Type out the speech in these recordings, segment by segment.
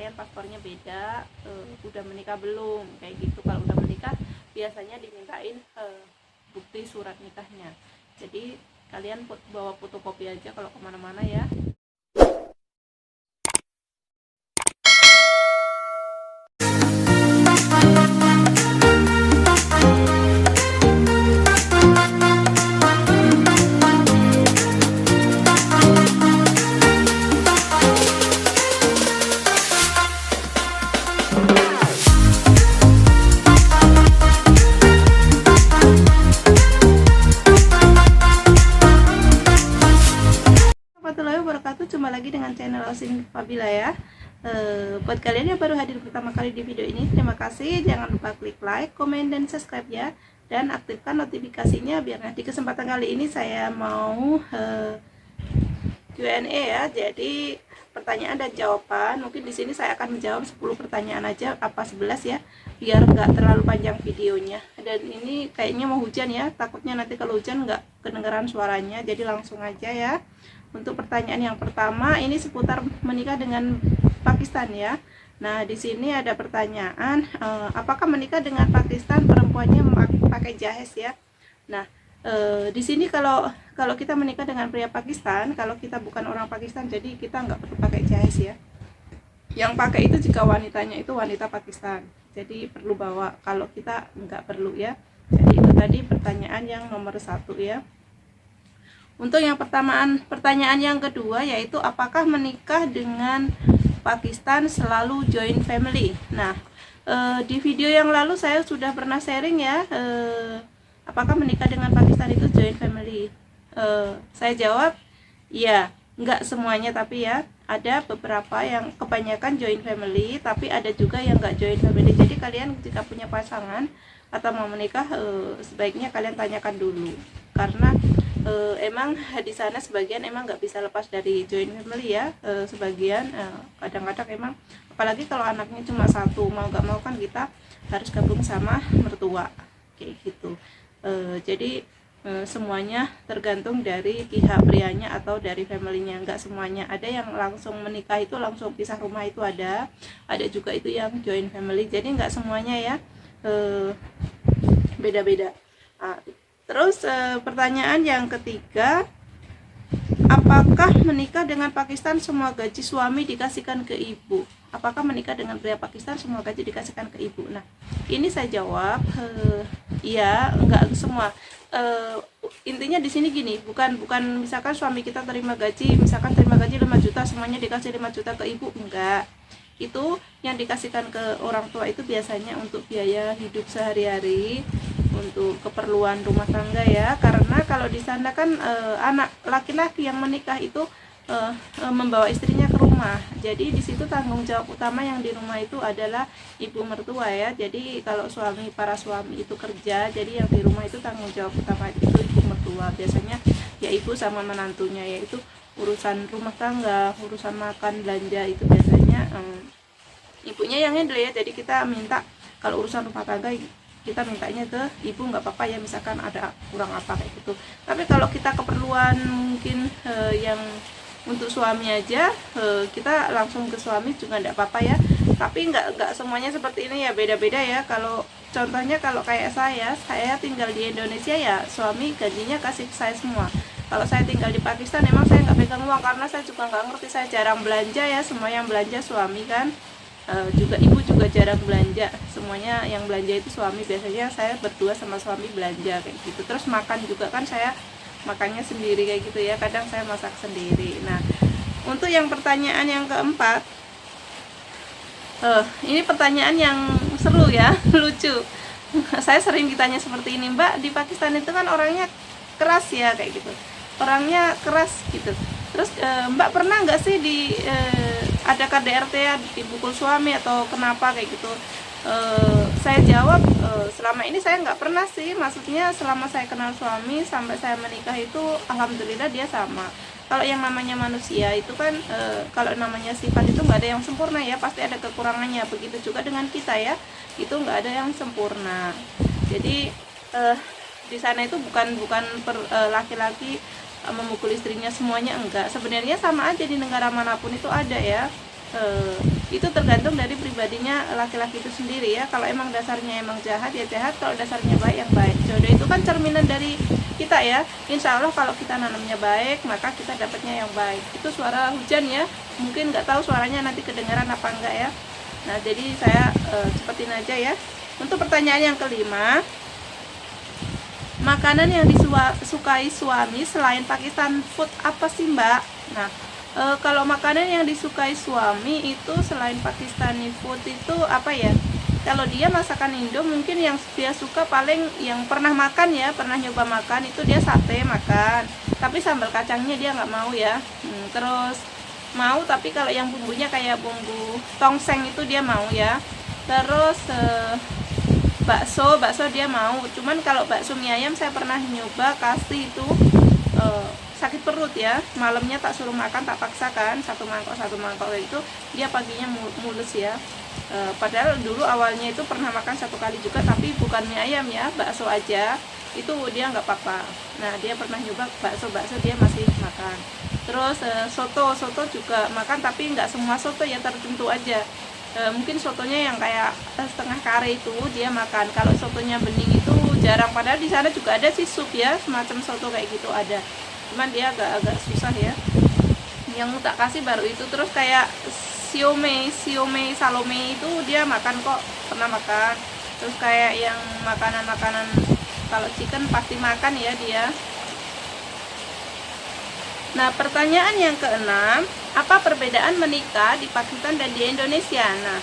kalian paspornya beda, udah menikah belum, kayak gitu. Kalau udah menikah biasanya dimintain bukti surat nikahnya. Jadi kalian bawa fotokopi aja kalau kemana-mana ya. Warahmatullahi wabarakatuh. Jumpa lagi dengan channel Osin Fabila ya. Buat kalian yang baru hadir pertama kali di video ini, terima kasih. Jangan lupa klik like, komen, dan subscribe ya, dan aktifkan notifikasinya biar di kesempatan kali ini saya mau Q&A ya. Jadi pertanyaan dan jawaban. Mungkin di sini saya akan menjawab 10 pertanyaan aja, apa 11 ya, biar nggak terlalu panjang videonya. Dan ini kayaknya mau hujan ya, takutnya nanti kalau hujan nggak kedengaran suaranya, jadi langsung aja ya. Untuk pertanyaan yang pertama, ini seputar menikah dengan Pakistan ya. Nah, di sini ada pertanyaan, apakah menikah dengan Pakistan perempuannya pakai jahes ya? Nah, di sini kalau kita menikah dengan pria Pakistan, kalau kita bukan orang Pakistan, jadi kita nggak perlu pakai jahes ya. Yang pakai itu jika wanitanya itu wanita Pakistan, jadi perlu bawa. Kalau kita nggak perlu ya. Jadi itu tadi pertanyaan yang nomor 1 ya. Untuk yang pertanyaan yang kedua, yaitu apakah menikah dengan Pakistan selalu joint family? Nah, di video yang lalu saya sudah pernah sharing ya, apakah menikah dengan Pakistan itu joint family. Saya jawab, ya, nggak semuanya, tapi ya ada beberapa yang kebanyakan joint family, tapi ada juga yang nggak joint family. Jadi kalian jika punya pasangan atau mau menikah, sebaiknya kalian tanyakan dulu, karena emang di sana sebagian emang nggak bisa lepas dari joint family ya. Sebagian kadang-kadang emang, apalagi kalau anaknya cuma satu, mau nggak mau kan kita harus gabung sama mertua kayak gitu. Jadi semuanya tergantung dari pihak prianya atau dari familynya, nggak semuanya. Ada yang langsung menikah itu langsung pisah rumah, itu ada juga itu yang joint family. Jadi nggak semuanya ya, beda-beda. Terus pertanyaan yang ketiga, apakah menikah dengan Pakistan semua gaji suami dikasihkan ke ibu? Apakah menikah dengan pria Pakistan semua gaji dikasihkan ke ibu? Nah, ini saya jawab, iya, enggak semua. Intinya di sini gini, bukan misalkan suami kita terima gaji, misalkan terima gaji 5 juta, semuanya dikasih 5 juta ke ibu, enggak. Itu yang dikasihkan ke orang tua itu biasanya untuk biaya hidup sehari-hari, untuk keperluan rumah tangga ya. Karena kalau di sana kan anak laki-laki yang menikah itu membawa istrinya ke rumah, jadi di situ tanggung jawab utama yang di rumah itu adalah ibu mertua ya. Jadi kalau para suami itu kerja, jadi yang di rumah itu tanggung jawab utama itu ibu mertua, biasanya ya ibu sama menantunya, yaitu urusan rumah tangga, urusan makan, belanja, itu biasanya ibunya yang handle ya. Jadi kita minta, kalau urusan rumah tangga kita mintanya ke ibu, nggak apa-apa ya, misalkan ada kurang apa kayak gitu. Tapi kalau kita keperluan mungkin yang untuk suami aja, kita langsung ke suami juga nggak apa-apa ya. Tapi nggak semuanya seperti ini ya, beda-beda ya. Kalau contohnya kalau kayak saya tinggal di Indonesia ya, suami gajinya kasih saya semua. Kalau saya tinggal di Pakistan, emang saya nggak pegang uang, karena saya juga nggak ngerti, saya jarang belanja ya, semua yang belanja suami kan. Juga ibu juga jarang belanja, semuanya yang belanja itu suami. Biasanya saya berdua sama suami belanja kayak gitu. Terus makan juga kan saya makannya sendiri kayak gitu ya, kadang saya masak sendiri. Nah, untuk yang pertanyaan yang keempat, ini pertanyaan yang seru ya, lucu. Saya sering ditanya seperti ini, Mbak, di Pakistan itu kan orangnya keras ya kayak gitu, orangnya keras gitu. Terus Mbak pernah nggak sih ada KDRT ya, dipukul suami atau kenapa kayak gitu? Saya jawab, selama ini saya nggak pernah sih. Maksudnya selama saya kenal suami sampai saya menikah itu alhamdulillah dia sama. Kalau yang namanya manusia itu kan, kalau namanya sifat itu nggak ada yang sempurna ya, pasti ada kekurangannya. Begitu juga dengan kita ya, itu nggak ada yang sempurna. Jadi di sana itu bukan laki-laki memukul istrinya semuanya, enggak. Sebenarnya sama aja di negara manapun itu ada ya. Itu tergantung dari pribadinya laki-laki itu sendiri ya. Kalau emang dasarnya emang jahat ya jahat, kalau dasarnya baik yang baik. Jodoh itu kan cerminan dari kita ya. Insya Allah kalau kita nanamnya baik, maka kita dapatnya yang baik. Itu suara hujan ya, mungkin nggak tahu suaranya nanti kedengaran apa enggak ya. Nah jadi saya cepetin aja ya. Untuk pertanyaan yang kelima, makanan yang disukai suami selain Pakistan food apa sih Mbak? Nah, kalau makanan yang disukai suami itu selain Pakistani food itu apa ya? Kalau dia masakan Indo mungkin yang dia suka paling yang pernah makan ya, pernah nyoba makan itu dia sate makan. Tapi sambal kacangnya dia nggak mau ya. Terus mau tapi kalau yang bumbunya kayak bumbu tongseng itu dia mau ya. Terus bakso dia mau, cuman kalau bakso mie ayam saya pernah nyoba kasih itu sakit perut ya, malamnya tak suruh makan, tak paksakan satu mangkok itu dia paginya mulus ya. Padahal dulu awalnya itu pernah makan satu kali juga tapi bukan mie ayam ya, bakso aja itu dia nggak apa-apa. Nah dia pernah nyoba bakso dia masih makan. Terus soto juga makan tapi nggak semua soto ya, tertentu aja. Mungkin sotonya yang kayak setengah kare itu dia makan. Kalau sotonya bening itu jarang, padahal di sana juga ada sih sup ya, semacam soto kayak gitu ada, cuman dia agak susah ya. Yang tak kasih baru itu. Terus kayak siomay salome itu dia makan kok, pernah makan. Terus kayak yang makanan kalau chicken pasti makan ya dia. Nah, pertanyaan yang keenam, apa perbedaan menikah di Pakistan dan di Indonesia? Nah,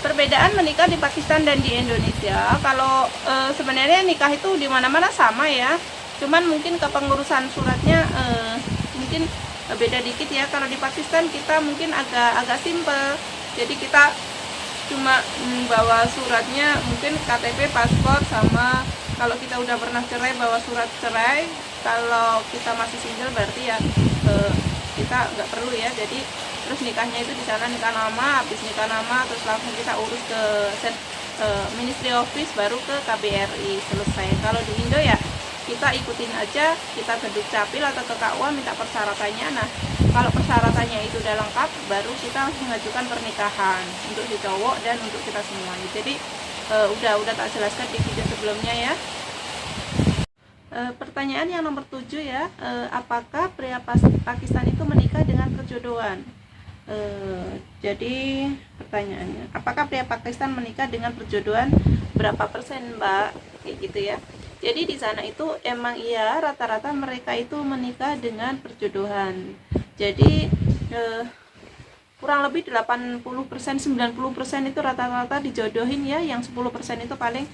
perbedaan menikah di Pakistan dan di Indonesia, kalau sebenarnya nikah itu di mana-mana sama ya. Cuman mungkin kepengurusan suratnya mungkin beda dikit ya. Kalau di Pakistan kita mungkin agak simpel. Jadi kita cuma bawa suratnya mungkin KTP, paspor, sama kalau kita udah pernah cerai bawa surat cerai. Kalau kita masih single berarti ya kita nggak perlu ya. Jadi terus nikahnya itu di sana nikah nama, habis nikah nama terus langsung kita urus ke Ministry Office, baru ke KBRI, selesai. Kalau di Indo ya kita ikutin aja, kita ke Dukcapil atau ke KUA minta persyaratannya. Nah kalau persyaratannya itu udah lengkap, baru kita mengajukan pernikahan untuk si cowok dan untuk kita semuanya. Jadi udah tak jelaskan di video sebelumnya ya. Pertanyaan yang nomor 7 ya, apakah pria Pakistan itu menikah dengan perjodohan? Jadi pertanyaannya, apakah pria Pakistan menikah dengan perjodohan? Berapa persen Mbak? Kayak gitu ya. Jadi di sana itu emang iya rata-rata mereka itu menikah dengan perjodohan. Jadi kurang lebih 80%, 90% itu rata-rata dijodohin ya, yang 10% itu paling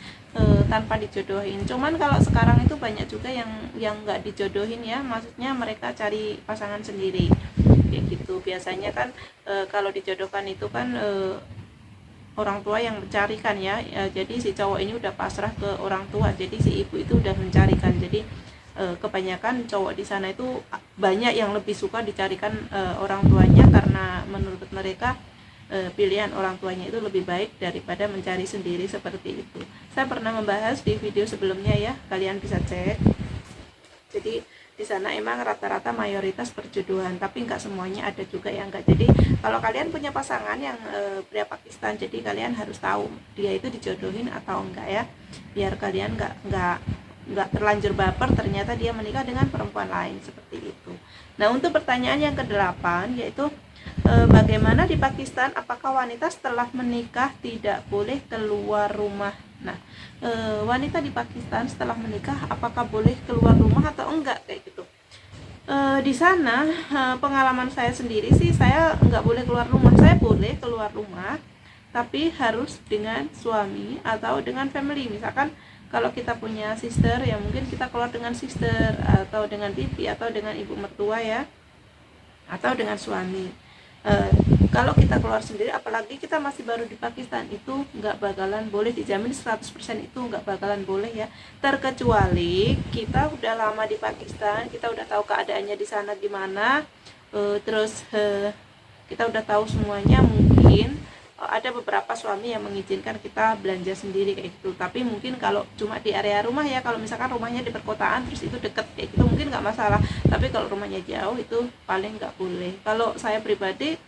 tanpa dijodohin. Cuman kalau sekarang itu banyak juga yang nggak dijodohin ya, maksudnya mereka cari pasangan sendiri kayak gitu. Biasanya kan kalau dijodohkan itu kan orang tua yang mencarikan ya. Jadi si cowok ini udah pasrah ke orang tua, jadi si ibu itu udah mencarikan. Jadi kebanyakan cowok di sana itu banyak yang lebih suka dicarikan orang tuanya, karena menurut mereka pilihan orang tuanya itu lebih baik daripada mencari sendiri seperti itu. Saya pernah membahas di video sebelumnya ya, kalian bisa cek. Jadi di sana emang rata-rata mayoritas perjodohan, tapi nggak semuanya, ada juga yang enggak. Jadi kalau kalian punya pasangan yang pria Pakistan, jadi kalian harus tahu dia itu dijodohin atau enggak ya, biar kalian nggak terlanjur baper ternyata dia menikah dengan perempuan lain seperti itu. Nah untuk pertanyaan yang ke-8 yaitu bagaimana di Pakistan, apakah wanita setelah menikah tidak boleh keluar rumah? Nah wanita di Pakistan setelah menikah apakah boleh keluar rumah atau enggak kayak gitu. Di sana pengalaman saya sendiri sih, saya nggak boleh keluar rumah. Saya boleh keluar rumah tapi harus dengan suami atau dengan family. Misalkan kalau kita punya sister ya mungkin kita keluar dengan sister atau dengan bibi atau dengan ibu mertua ya, atau dengan suami. Kalau kita keluar sendiri, apalagi kita masih baru di Pakistan, itu nggak bakalan boleh, dijamin 100% itu nggak bakalan boleh ya. Terkecuali kita udah lama di Pakistan, kita udah tahu keadaannya di sana gimana, terus kita udah tahu semuanya, mungkin ada beberapa suami yang mengizinkan kita belanja sendiri kayak gitu. Tapi mungkin kalau cuma di area rumah ya, kalau misalkan rumahnya di perkotaan terus itu deket kayak gitu mungkin nggak masalah. Tapi kalau rumahnya jauh itu paling nggak boleh. Kalau saya pribadi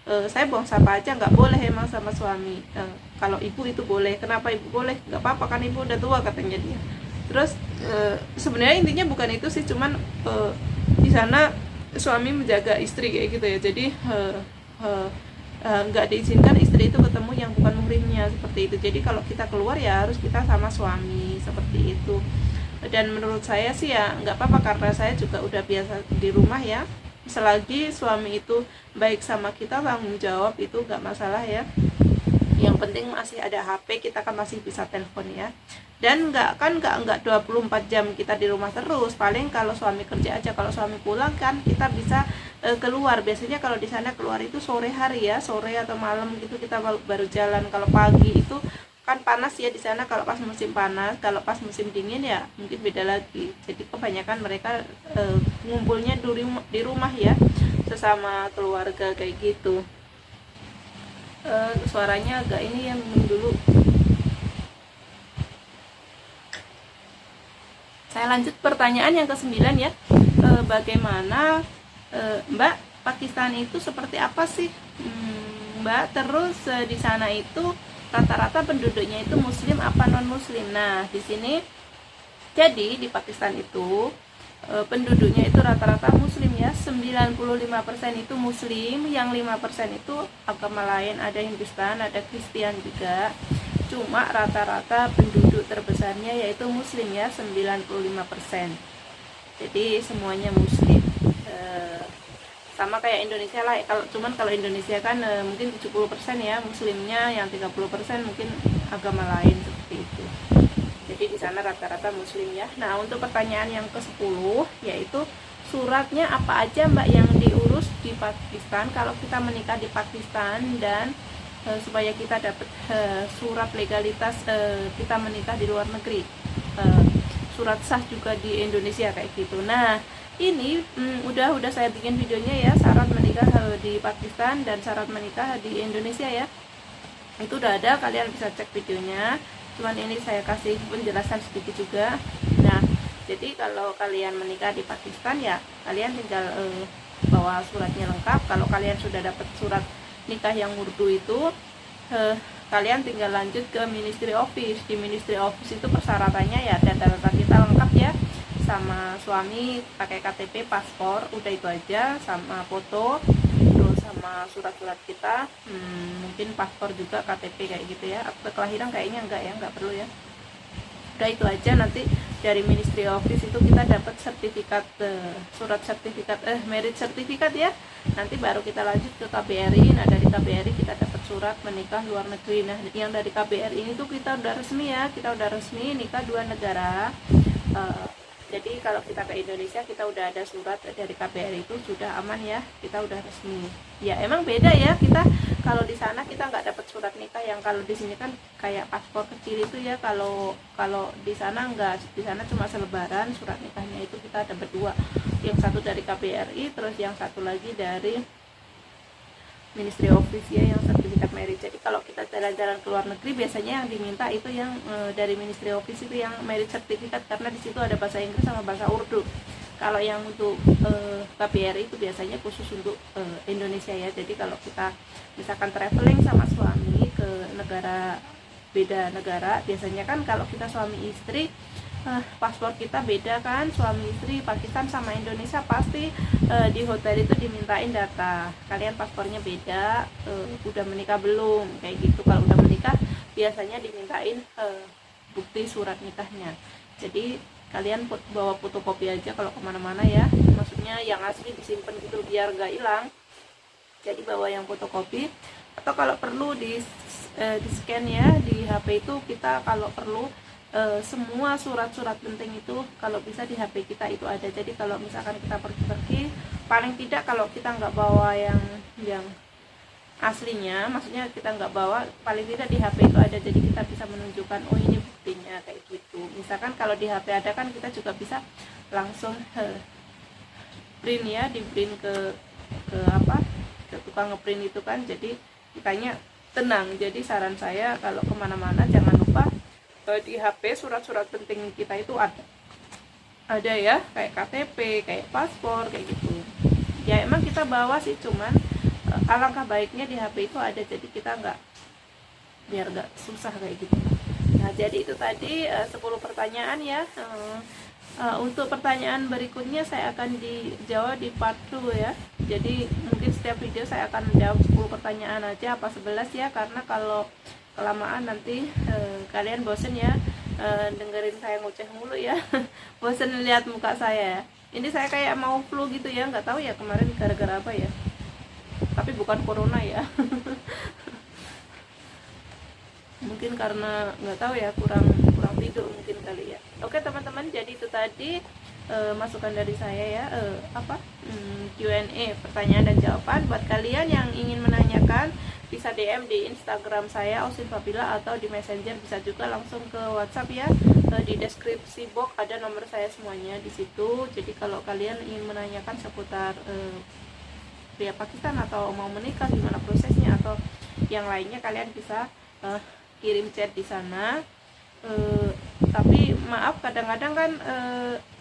saya buang sampah aja nggak boleh emang sama suami. Kalau ibu itu boleh, kenapa ibu boleh? Nggak apa-apa kan, ibu udah tua katanya dia. Terus sebenarnya intinya bukan itu sih, cuman di sana suami menjaga istri kayak gitu ya. Jadi nggak diizinkan istri itu ketemu yang bukan muhrimnya seperti itu. Jadi kalau kita keluar ya harus kita sama suami seperti itu. Dan menurut saya sih ya nggak apa-apa, karena saya juga udah biasa di rumah ya. Selagi suami itu baik sama kita, tanggung jawab, itu nggak masalah ya. Yang penting masih ada HP, kita kan masih bisa telepon ya. Dan nggak 24 jam kita di rumah terus. Paling kalau suami kerja aja, kalau suami pulang kan kita bisa keluar. Biasanya kalau di sana keluar itu sore hari ya, sore atau malam gitu kita baru jalan. Kalau pagi itu kan panas ya di sana, kalau pas musim panas. Kalau pas musim dingin ya mungkin beda lagi. Jadi kebanyakan mereka ngumpulnya di rumah ya, sesama keluarga kayak gitu. Suaranya agak ini ya, minum dulu. Saya lanjut pertanyaan yang ke-9 ya. Bagaimana Mbak, Pakistan itu seperti apa sih Mbak? Terus di sana itu rata-rata penduduknya itu muslim apa non muslim? Nah, di sini jadi di Pakistan itu penduduknya itu rata-rata muslim ya. 95% itu muslim, yang 5% itu agama lain, ada Hindustan, ada Kristen juga. Cuma rata-rata penduduk terbesarnya yaitu muslim ya, 95%. Jadi semuanya muslim. Sama kayak Indonesia lah. Kalau Indonesia kan mungkin 70% ya muslimnya, yang 30% mungkin agama lain seperti itu. Jadi di sana rata-rata muslim ya. Nah, untuk pertanyaan yang ke-10 yaitu suratnya apa aja Mbak yang diurus di Pakistan kalau kita menikah di Pakistan, dan supaya kita dapat surat legalitas kita menikah di luar negeri, surat sah juga di Indonesia kayak gitu. Nah, ini udah saya bikin videonya ya, syarat menikah di Pakistan dan syarat menikah di Indonesia ya. Itu udah ada, kalian bisa cek videonya. Cuman ini saya kasih penjelasan sedikit juga. Nah, jadi kalau kalian menikah di Pakistan ya kalian tinggal bawa suratnya lengkap. Kalau kalian sudah dapat surat nikah yang urdu itu, kalian tinggal lanjut ke Ministry Office. Di Ministry Office itu persyaratannya ya data-data kita lengkap ya, sama suami pakai KTP, paspor, udah itu aja, sama foto, terus sama surat-surat kita, mungkin paspor juga, KTP kayak gitu ya. Akte kelahiran kayaknya enggak perlu ya. Udah itu aja. Nanti dari Ministry Office itu kita dapat sertifikat, surat sertifikat marriage sertifikat ya. Nanti baru kita lanjut ke KBRI. Nah, dari KBRI kita dapat surat menikah luar negeri. Nah, yang dari KBRI ini tuh kita udah resmi ya, kita udah resmi nikah dua negara. Jadi kalau kita ke Indonesia kita udah ada surat dari KBRI itu sudah aman ya, kita udah resmi. Ya emang beda ya, kita kalau di sana kita nggak dapat surat nikah yang kalau di sini kan kayak paspor kecil itu ya. Kalau di sana enggak, di sana cuma selebaran surat nikahnya itu kita dapat dua, yang satu dari KBRI, terus yang satu lagi dari Ministry Office ya, yang sertifikat marriage. Jadi kalau kita jalan-jalan ke luar negeri biasanya yang diminta itu yang dari Ministry Office itu yang marriage sertifikat, karena di situ ada bahasa Inggris sama bahasa Urdu. Kalau yang untuk KBRI itu biasanya khusus untuk Indonesia ya. Jadi kalau kita misalkan traveling sama suami ke beda negara, biasanya kan kalau kita suami istri paspor kita beda kan, suami istri Pakistan sama Indonesia, pasti di hotel itu dimintain data kalian paspornya beda, udah menikah belum kayak gitu. Kalau udah menikah biasanya dimintain bukti surat nikahnya. Jadi kalian bawa fotokopi aja kalau kemana-mana ya, maksudnya yang asli disimpan gitu biar gak hilang. Jadi bawa yang fotokopi, atau kalau perlu di scan ya di HP itu. Kita kalau perlu semua surat-surat penting itu kalau bisa di HP kita itu ada. Jadi kalau misalkan kita pergi-pergi, paling tidak kalau kita nggak bawa yang aslinya, maksudnya kita nggak bawa, paling tidak di HP itu ada. Jadi kita bisa menunjukkan oh ini buktinya kayak gitu. Misalkan kalau di HP ada kan kita juga bisa langsung print ya, di print ke tukang ngeprint itu kan. Jadi makanya tenang. Jadi saran saya kalau kemana-mana jangan lupa di HP surat-surat penting kita itu ada ya, kayak KTP, kayak paspor kayak gitu ya. Emang kita bawa sih, cuman alangkah baiknya di HP itu ada, jadi kita biar nggak susah kayak gitu. Nah, jadi itu tadi 10 pertanyaan ya. Untuk pertanyaan berikutnya saya akan dijawab di part 2 ya. Jadi mungkin setiap video saya akan jawab 10 pertanyaan aja, apa 11 ya, karena kalau kelamaan nanti kalian bosen ya dengerin saya ngoceh mulu ya. Bosen lihat muka saya ya. Ini saya kayak mau flu gitu ya, nggak tahu ya kemarin gara-gara apa ya, tapi bukan corona ya. Mungkin karena nggak tahu ya, kurang tidur mungkin kali ya. Oke teman-teman, jadi itu tadi masukan dari saya ya, Q&A, pertanyaan dan jawaban. Buat kalian yang ingin menanyakan bisa DM di Instagram saya Ausin Fabila, atau di Messenger bisa juga langsung ke WhatsApp ya. Di deskripsi box ada nomor saya semuanya di situ. Jadi kalau kalian ingin menanyakan seputar pria Pakistan atau mau menikah gimana prosesnya atau yang lainnya, kalian bisa kirim chat di sana. Tapi maaf kadang-kadang kan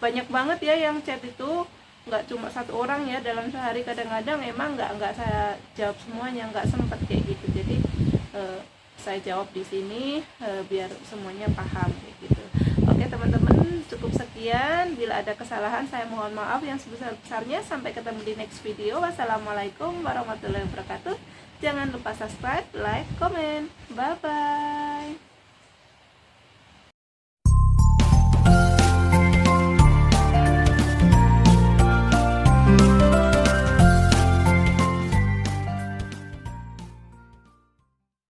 banyak banget ya yang chat itu, nggak cuma satu orang ya dalam sehari, kadang-kadang emang nggak saya jawab semuanya, nggak sempat kayak gitu. Jadi saya jawab di sini biar semuanya paham kayak gitu. Oke teman-teman, cukup sekian. Bila ada kesalahan saya mohon maaf yang sebesar-besarnya. Sampai ketemu di next video. Wassalamualaikum warahmatullahi wabarakatuh. Jangan lupa subscribe, like, comment. Bye bye.